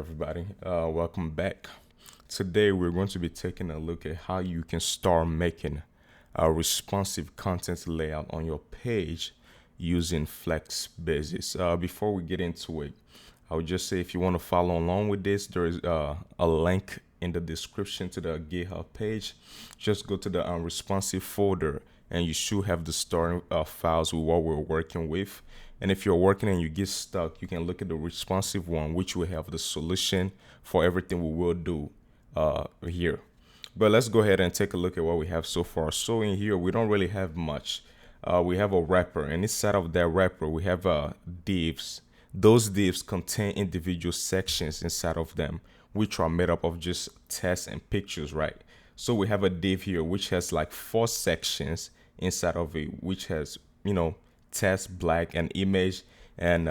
Everybody, welcome back. Today we're going to be taking a look at how you can start making a responsive content layout on your page using Flexbox. Before we get into it, I would just say if you want to follow along with this, there is a link in the description to the GitHub page. Just go to the unresponsive folder and you should have the starting files with what we're working with. And if you're working and you get stuck, you can look at the responsive one, which will have the solution for everything we will do here. But let's go ahead and take a look at what we have so far. So in here, we don't really have much. We have a wrapper, and inside of that wrapper, we have divs. Those divs contain individual sections inside of them, which are made up of just text and pictures, right? So we have a div here, which has like 4 sections inside of it, which has, text, black, and image, and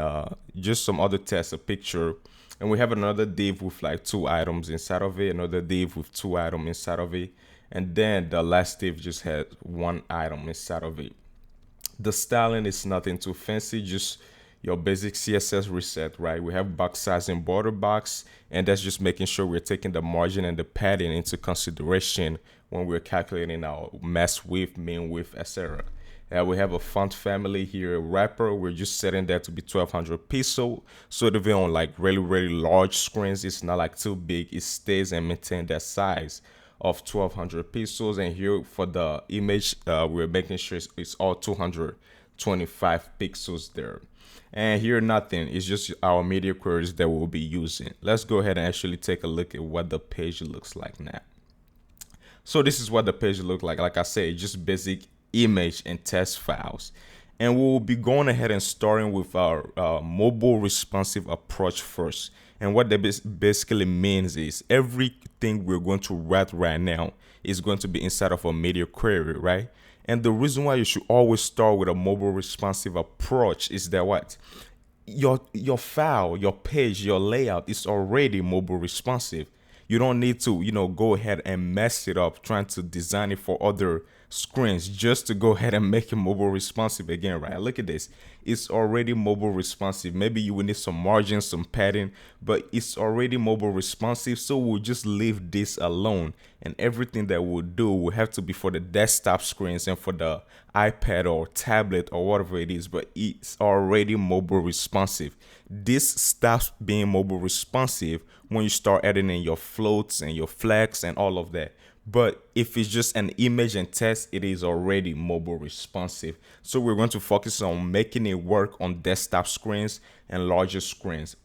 just some other text, a picture. And we have another div with like 2 items inside of it, another div with 2 items inside of it, and then the last div just has 1 item inside of it. The styling is nothing too fancy, just your basic CSS reset, right? We have box size and border box, and that's just making sure we're taking the margin and the padding into consideration when we're calculating our max width, min width, etc. We have a font family here, wrapper. We're just setting that to be 1200 pixel. So even on like really large screens, it's not like too big. It stays and maintain that size of 1200 pixels. And here for the image, we're making sure it's all 225 pixels there. And here nothing, it's just our media queries that we'll be using. Let's go ahead and actually take a look at what the page looks like now. So this is what the page looks like. Like I said, just basic image and text files. And we'll be going ahead and starting with our mobile responsive approach first. And what that basically means is everything we're going to write right now is going to be inside of a media query, right? And the reason why you should always start with a mobile responsive approach is that what? Your file, your page, your layout is already mobile responsive. You don't need to, go ahead and mess it up trying to design it for other screens just to go ahead and make it mobile responsive again, right? Look at this. It's already mobile responsive. Maybe you will need some margin, some padding, but it's already mobile responsive. So we'll just leave this alone. And everything that we'll do will have to be for the desktop screens and for the iPad or tablet or whatever it is, but it's already mobile responsive. This stops being mobile responsive when you start adding in your floats and your flex and all of that. But if it's just an image and text, it is already mobile responsive. So we're going to focus on making it work on desktop screens and larger screens.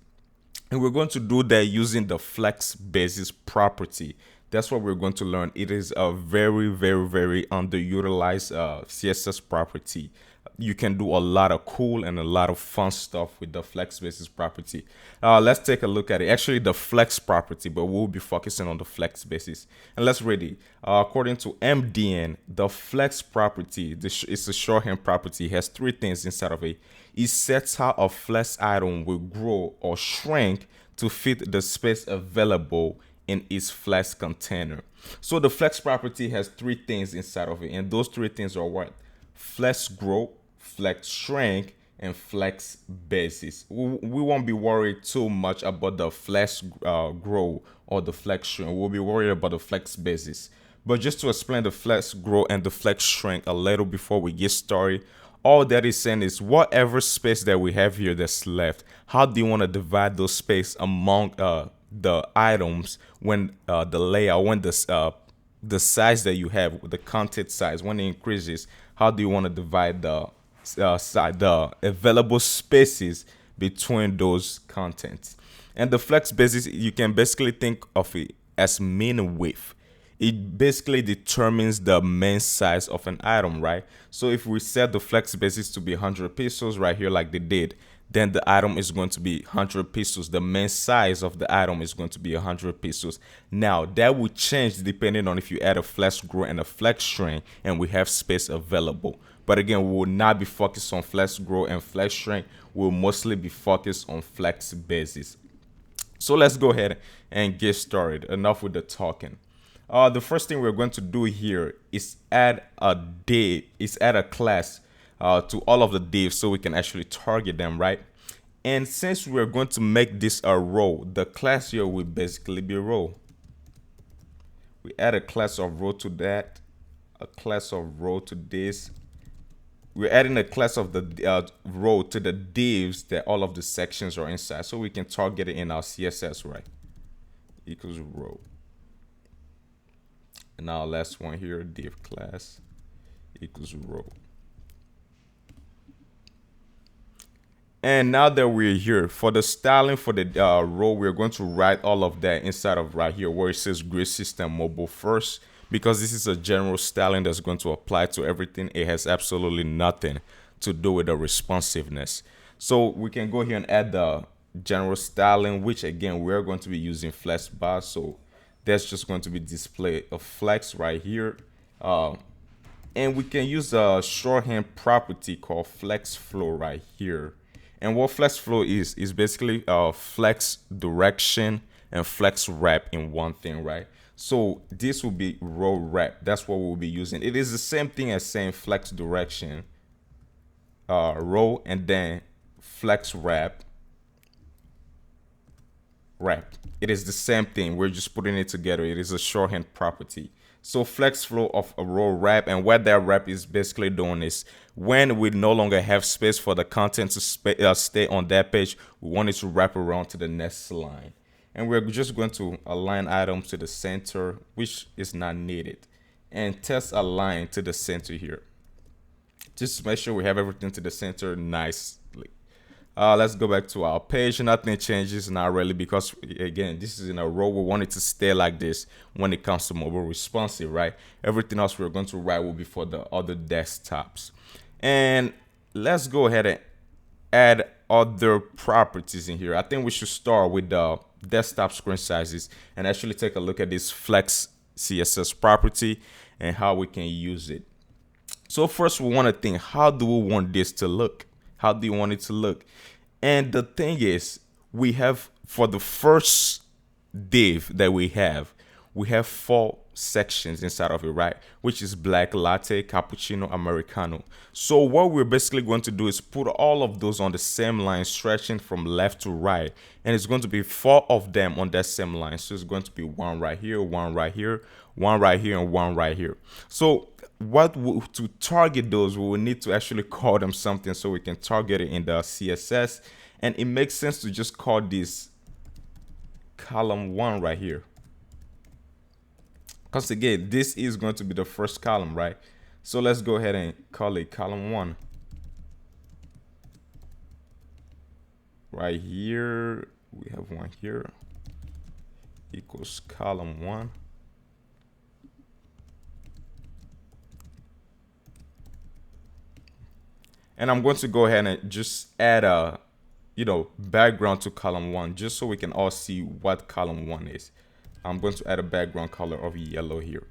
And we're going to do that using the Flexbox property. That's what we're going to learn. It is a very underutilized CSS property. You can do a lot of cool and a lot of fun stuff with the Flexbox property. Let's take a look at it. Actually, the flex property, but we'll be focusing on the Flexbox. And let's read it. According to MDN, the flex property, it's a shorthand property, has 3 things inside of it. It sets how a flex item will grow or shrink to fit the space available in its flex container. So the flex property has 3 things inside of it, and those 3 things are what? Flex grow, flex shrink, and flex basis. We won't be worried too much about the flex grow or the flex shrink. We'll be worried about the flex basis. But just to explain the flex grow and the flex shrink a little before we get started, all that is saying is whatever space that we have here that's left, how do you want to divide those space among the items when the layout, when the size that you have, the content size, when it increases, how do you want to divide the available spaces between those contents? And the flex basis, you can basically think of it as min width. It basically determines the main size of an item, right? So if we set the flex basis to be 100 pixels right here like they did, then the item is going to be 100 pixels. The main size of the item is going to be 100 pixels. Now, that will change depending on if you add a flex grow and a flex shrink and we have space available. But again, we will not be focused on flex grow and flex shrink. We'll mostly be focused on flex basis. So let's go ahead and get started. Enough with the talking. The first thing we're going to do here is add a div, is add a class to all of the divs so we can actually target them, right? And since we're going to make this a row, the class here will basically be row. We add a class of row to that, a class of row to this. We're adding a class of the row to the divs that all of the sections are inside, so we can target it in our CSS, right? Equals row. And now last one here, div class equals row. And now that we're here, for the styling for the row, we're going to write all of that inside of right here where it says grid system mobile first, because this is a general styling that's going to apply to everything. It has absolutely nothing to do with the responsiveness. So we can go here and add the general styling, which again, we're going to be using Flexbox. So that's just going to be display of flex right here. And we can use a shorthand property called flex flow right here. And what flex flow is basically flex direction and flex wrap in one thing, right? So this will be row wrap. That's what we'll be using. It is the same thing as saying flex direction, row, and then flex wrap. It is the same thing. We're just putting it together. It is a shorthand property. So flex flow of a row wrap, and what that wrap is basically doing is when we no longer have space for the content to stay on that page, we want it to wrap around to the next line. And we're just going to align items to the center, which is not needed, and test align to the center here. Just to make sure we have everything to the center nicely. Let's go back to our page. Nothing changes, not really, because again, this is in a row. We want it to stay like this when it comes to mobile responsive, right? Everything else we're going to write will be for the other desktops. And let's go ahead and add other properties in here. I think we should start with the desktop screen sizes and actually take a look at this flex CSS property and how we can use it. So first we want to think, how do we want this to look? How do you want it to look? And the thing is, we have, for the first div that we have 4 sections inside of it, right? Which is black, latte, cappuccino, americano. So what we're basically going to do is put all of those on the same line, stretching from left to right. And it's going to be 4 of them on that same line. So it's going to be 1 right here, 1 right here, 1 right here, and 1 right here. So to target those, we will need to actually call them something so we can target it in the CSS. And it makes sense to just call this column 1 right here, because again, this is going to be the first column, right? So let's go ahead and call it column 1 right here. We have 1 here equals column 1. And I'm going to go ahead and just add a background to column 1, just so we can all see what column 1 is. I'm going to add a background color of yellow here.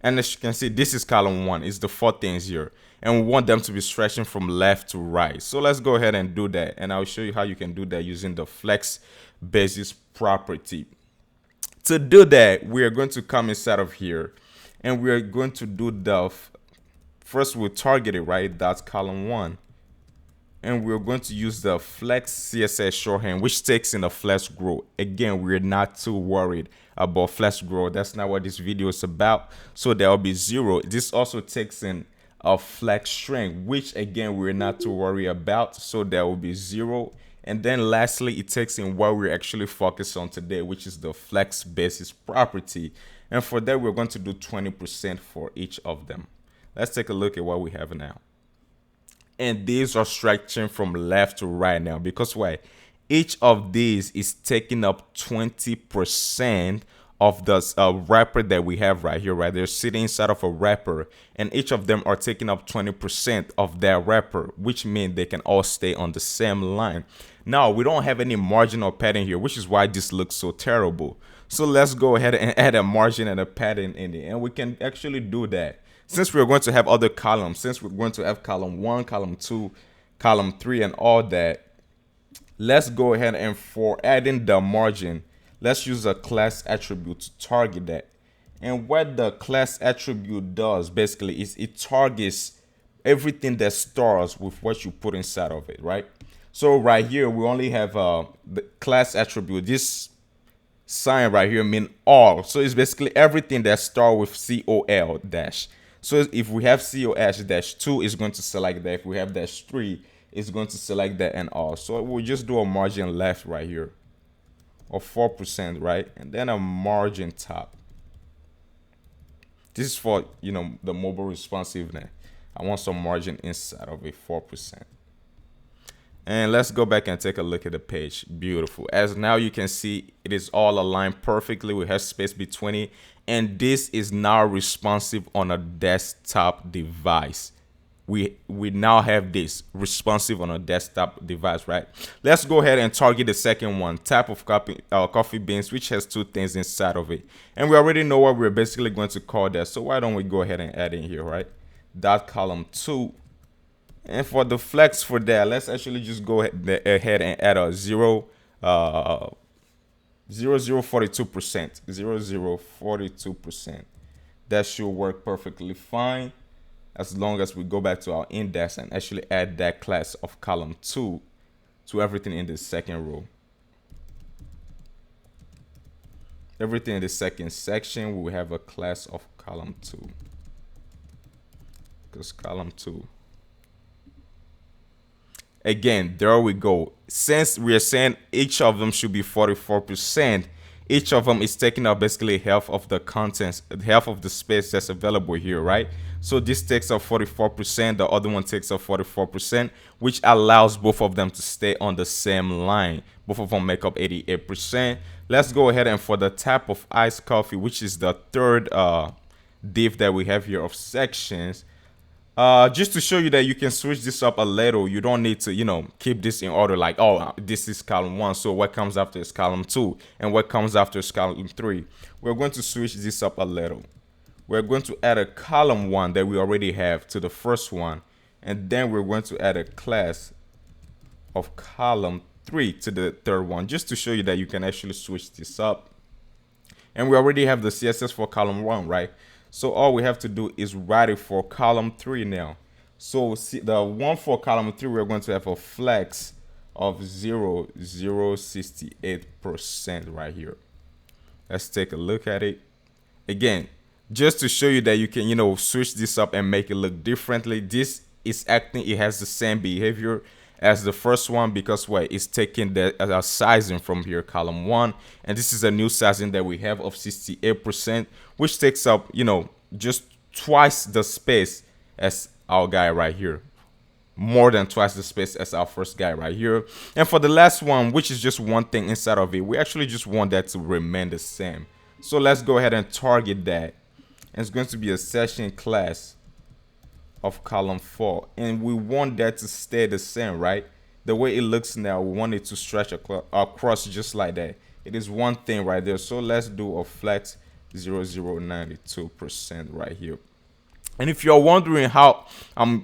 And as you can see, this is column 1. It's the 4 things here. And we want them to be stretching from left to right. So let's go ahead and do that. And I'll show you how you can do that using the flex basis property. To do that, we are going to come inside of here. And we are going to do the first we'll target it, right? That's column 1. And we're going to use the flex CSS shorthand, which takes in a flex grow. Again, we're not too worried about flex grow. That's not what this video is about. So there will be 0. This also takes in a flex string, which again, we're not too worried about. So there will be 0. And then lastly, it takes in what we're actually focused on today, which is the flex basis property. And for that, we're going to do 20% for each of them. Let's take a look at what we have now. And these are stretching from left to right now, because why? Each of these is taking up 20% of the wrapper that we have right here, right? They're sitting inside of a wrapper, and each of them are taking up 20% of that wrapper, which means they can all stay on the same line. Now, we don't have any margin or padding here, which is why this looks so terrible. So let's go ahead and add a margin and a padding in it, and we can actually do that. Since we're going to have other columns, since we're going to have column 1, column 2, column 3, and all that, let's go ahead and for adding the margin, let's use a class attribute to target that. And what the class attribute does basically is it targets everything that starts with what you put inside of it, right? So right here, we only have the class attribute. This sign right here mean all. So it's basically everything that start with COL dash. So if we have COH dash 2, it's going to select that. If we have dash 3, it's going to select that and all. So we'll just do a margin left right here of 4%, right? And then a margin top. This is for, the mobile responsiveness. I want some margin inside of it, 4%. And let's go back and take a look at the page. Beautiful. As now you can see, it is all aligned perfectly. We have space between it. And this is now responsive on a desktop device. We now have this responsive on a desktop device, right? Let's go ahead and target the second one, type of coffee beans, which has 2 things inside of it. And we already know what we're basically going to call that. So why don't we go ahead and add in here, right? Dot column 2. And for the flex for that, let's actually just go ahead and add a 0.42%. 0.42%. That should work perfectly fine as long as we go back to our index and actually add that class of column 2 to everything in the second row. Everything in the second section, we will have a class of column 2. Because column 2. Again, there we go. Since we are saying each of them should be 44%, each of them is taking up basically half of the contents, half of the space that's available here, right? So this takes up 44%, the other one takes up 44%, which allows both of them to stay on the same line. Both of them make up 88%. Let's go ahead and for the type of iced coffee, which is the third div that we have here of sections, just to show you that you can switch this up a little. You don't need to, keep this in order like, oh, this is column 1, so what comes after is column 2, and what comes after is column 3. We're going to switch this up a little. We're going to add a column 1 that we already have to the first one, and then we're going to add a class of column 3 to the third one, just to show you that you can actually switch this up. And we already have the CSS for column 1, right? So all we have to do is write it for column 3 now. So see the one for column 3, we're going to have a flex of 0.068% right here. Let's take a look at it. Again, just to show you that you can, switch this up and make it look differently. This is acting, it has the same behavior as the first one because it's taking the sizing from here, column 1, and this is a new sizing that we have of 68%, which takes up just twice the space as our guy right here, more than twice the space as our first guy right here. And for the last one, which is just one thing inside of it, we actually just want that to remain the same. So let's go ahead and target that, and it's going to be a session class of column 4, and we want that to stay the same, right? The way it looks now, we want it to stretch across just like that. It is one thing right there. So let's do a flex 0.092% right here. And if you're wondering how I'm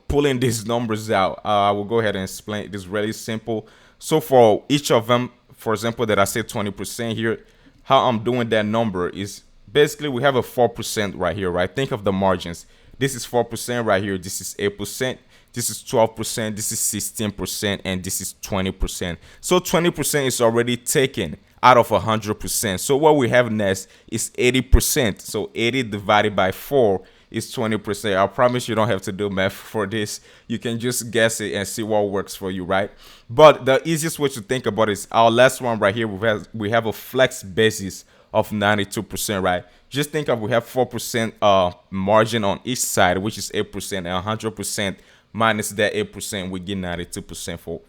pulling these numbers out, I will go ahead and explain. It is really simple. So for each of them, for example, that I say 20% here, how I'm doing that number is basically we have a 4% right here, right? Think of the margins. This is 4% right here. This is 8%. This is 12%. This is 16%. And this is 20%. So 20% is already taken out of 100%. So what we have next is 80%. So 80 divided by 4 is 20%. I promise you don't have to do math for this. You can just guess it and see what works for you, right? But the easiest way to think about it is our last one right here. We have a flex basis of 92%, right? Just think of we have 4% margin on each side, which is 8%, and 100% minus that 8%, we get 92% for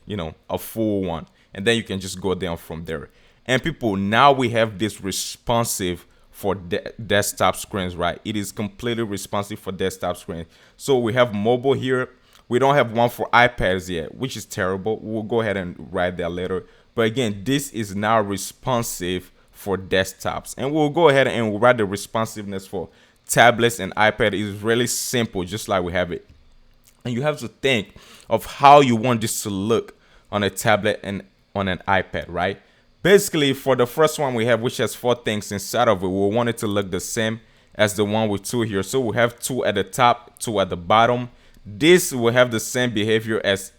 a full one, and then you can just go down from there. And people, now we have this responsive for desktop screens, right? It is completely responsive for desktop screens. So we have mobile here. We don't have one for iPads yet, which is terrible. We'll go ahead and write that later. But again, this is now responsive for desktops, and we'll go ahead and we'll write the responsiveness for tablets and iPad. Is really simple, just like we have it. And you have to think of how you want this to look on a tablet and on an iPad, right? Basically, for the first one we have, which has 4 things inside of it, we want it to look the same as the one with 2 here. So we have 2 at the top, 2 at the bottom. This will have the same behavior as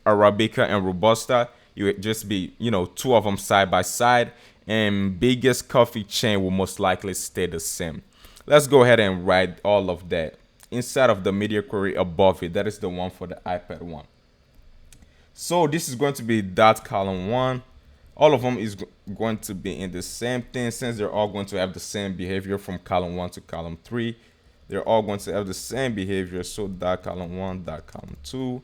Arabica and Robusta. You would just be, two of them side by side, and biggest coffee chain will most likely stay the same. Let's go ahead and write all of that inside of the media query above it. That is the one for the iPad one. So this is going to be dot column one. All of them is going to be in the same thing, since they're all going to have the same behavior from column one to column three. They're all going to have the same behavior. So dot column one, dot column two,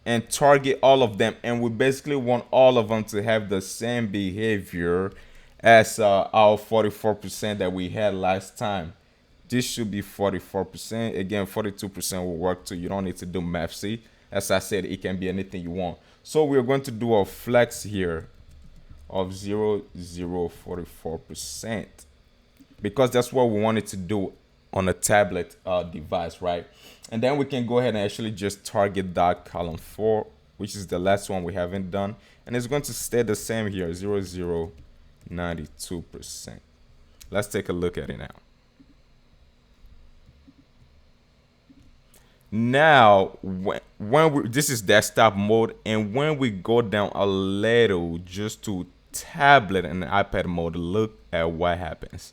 and target all of them. And we basically want all of them to have the same behavior as our 44% that we had last time. This should be 44%. Again, 42% will work too. You don't need to do math. See, as I said, it can be anything you want. So we're going to do a flex here of 0.0044%, because that's what we wanted to do on a tablet device, right? And then we can go ahead and actually just target dot column 4, which is the last one we haven't done, and it's going to stay the same here, 0.0092%. Let's take a look at it now. Now, this is desktop mode, and when we go down a little just to tablet and iPad mode, look at what happens.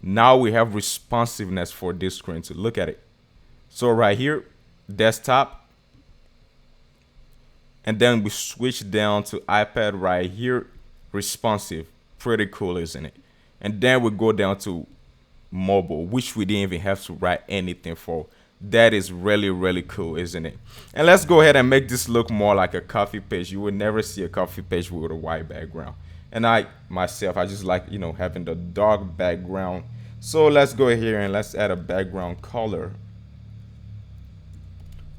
Now we have responsiveness for this screen. So look at it. So right here, desktop, and then we switch down to iPad right here, responsive. Pretty cool, isn't it? And then we go down to mobile, which we didn't even have to write anything for. That is really, really cool, isn't it? And let's go ahead and make this look more like a coffee page. You would never see a coffee page with a white background. And I just like, having the dark background. So let's go here and let's add a background color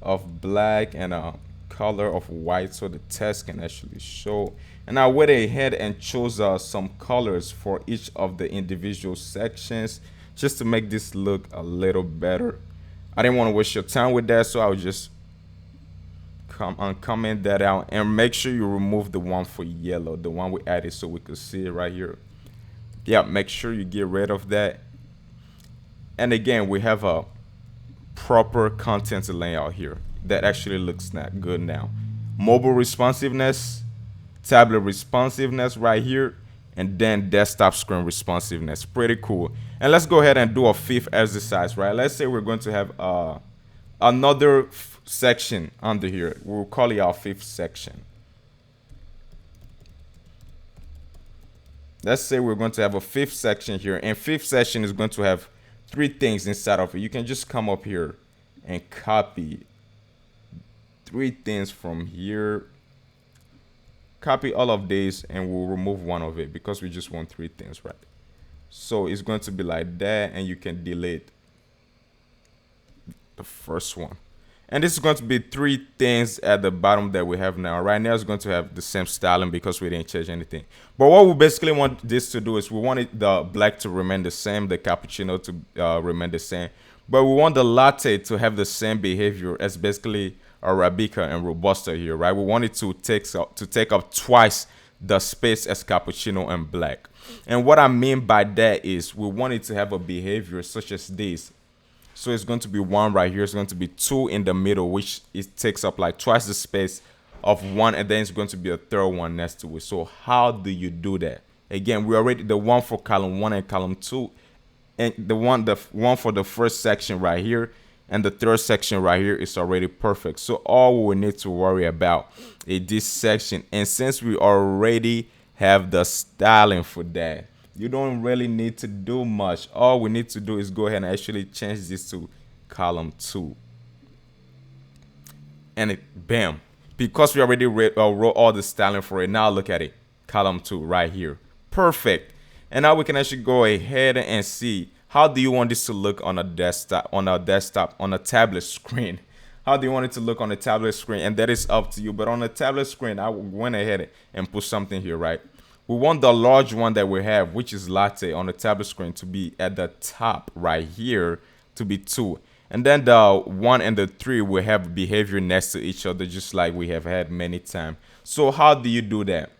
of black and a color of white, so the text can actually show. And I went ahead and chose some colors for each of the individual sections, just to make this look a little better. I didn't want to waste your time with that, so I would just comment that out, and make sure you remove the one for yellow, the one we added, so we could see it right here. Yeah, make sure you get rid of that. And again, we have a proper content layout here that actually looks good now. Mobile responsiveness, tablet responsiveness right here, and then desktop screen responsiveness. Pretty cool. And let's go ahead and do a fifth exercise, right? Let's say we're going to have another section under here. We'll call it our fifth section. Let's say we're going to have a fifth section here, and fifth section is going to have 3 things inside of it. You can just come up here and copy 3 things from here. Copy all of these, and we'll remove one of it because we just want 3 things, right? So it's going to be like that, and you can delete the first one. And this is going to be 3 things at the bottom that we have now. Right now it's going to have the same styling because we didn't change anything. But what we basically want this to do is we want the black to remain the same, the cappuccino to remain the same. But we want the latte to have the same behavior as basically Arabica and Robusta here, right? We want it to take up twice the space as cappuccino and black. And what I mean by that is we want it to have a behavior such as this. So it's going to be 1 right here. It's going to be 2 in the middle, which it takes up like twice the space of 1, and then it's going to be a 3rd one next to it. So how do you do that? Again, we already the one for column 1 and column 2, and the one for the first section right here, and the 3rd section right here is already perfect. So all we need to worry about is this section, and since we already have the styling for that, you don't really need to do much. All we need to do is go ahead and actually change this to column 2, and bam, because we already wrote all the styling for it. Now look at it, column 2 right here, perfect. And now we can actually go ahead and see how do you want this to look on a desktop, on a tablet screen. How do you want it to look on a tablet screen? And that is up to you. But on a tablet screen, I went ahead and put something here, right? We want the large one that we have, which is latte, on the tablet screen to be at the top right here, to be 2. And then the 1 and the 3 will have behavior next to each other, just like we have had many times. So how do you do that?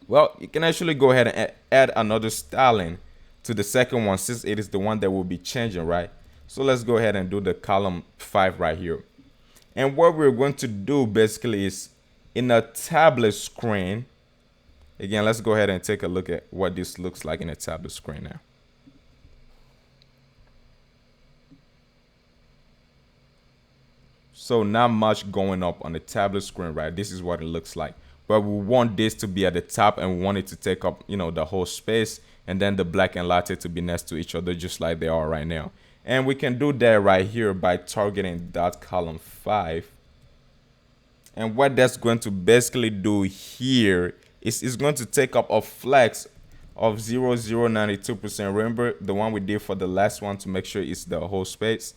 Well, you can actually go ahead and add another styling to the second one, since it is the one that will be changing, right? So let's go ahead and do the column 5 right here. And what we're going to do basically is in a tablet screen. Again, let's go ahead and take a look at what this looks like in a tablet screen now. So not much going up on the tablet screen, right? This is what it looks like. But we want this to be at the top, and we want it to take up, the whole space, and then the black and latte to be next to each other, just like they are right now. And we can do that right here by targeting that column 5. And what that's going to basically do here is it's going to take up a flex of 0.092%. Remember the one we did for the last one to make sure it's the whole space.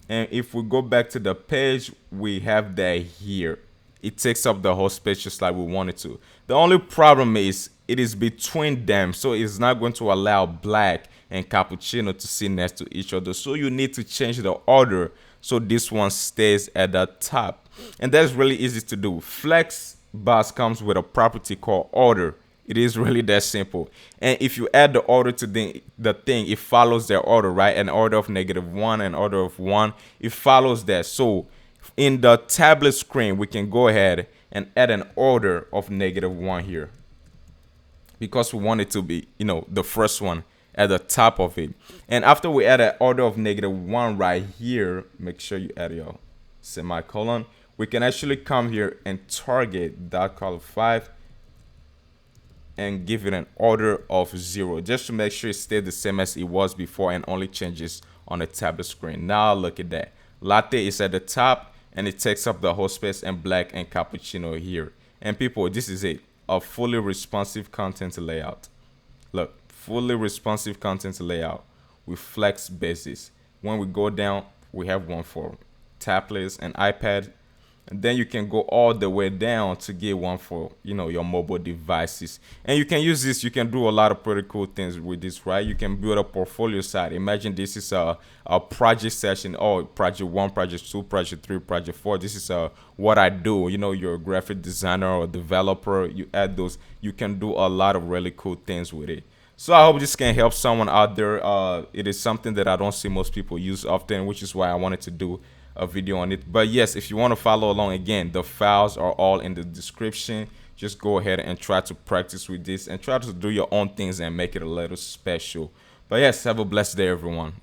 And if we go back to the page, we have that here. It takes up the whole space just like we want it to. The only problem is it is between them, so it's not going to allow black and cappuccino to sit next to each other. So you need to change the order so this one stays at the top. And that's really easy to do. Flexbox comes with a property called order. It is really that simple. And if you add the order to the thing, it follows their order, right? An order of -1, an order of 1. It follows that. So in the tablet screen, we can go ahead and add an order of -1 here, because we want it to be, the first one at the top of it. And after we add an order of -1 right here, make sure you add your semicolon. We can actually come here and target that column 5 and give it an order of 0, just to make sure it stays the same as it was before and only changes on the tablet screen. Now look at that. Latte is at the top and it takes up the whole space, and black and cappuccino here. And people, this is it. A fully responsive content layout. Look, fully responsive content layout with flex basis. When we go down, we have one for tablets and iPad. And then you can go all the way down to get one for, your mobile devices. And you can use this. You can do a lot of pretty cool things with this, right? You can build a portfolio site. Imagine this is a project session. Oh, project 1, project 2, project 3, project 4. This is what I do. You're a graphic designer or developer. You add those. You can do a lot of really cool things with it. So I hope this can help someone out there. It is something that I don't see most people use often, which is why I wanted to do a video on it. But yes, if you want to follow along, again, the files are all in the description. Just go ahead and try to practice with this and try to do your own things and make it a little special. But yes, have a blessed day, everyone.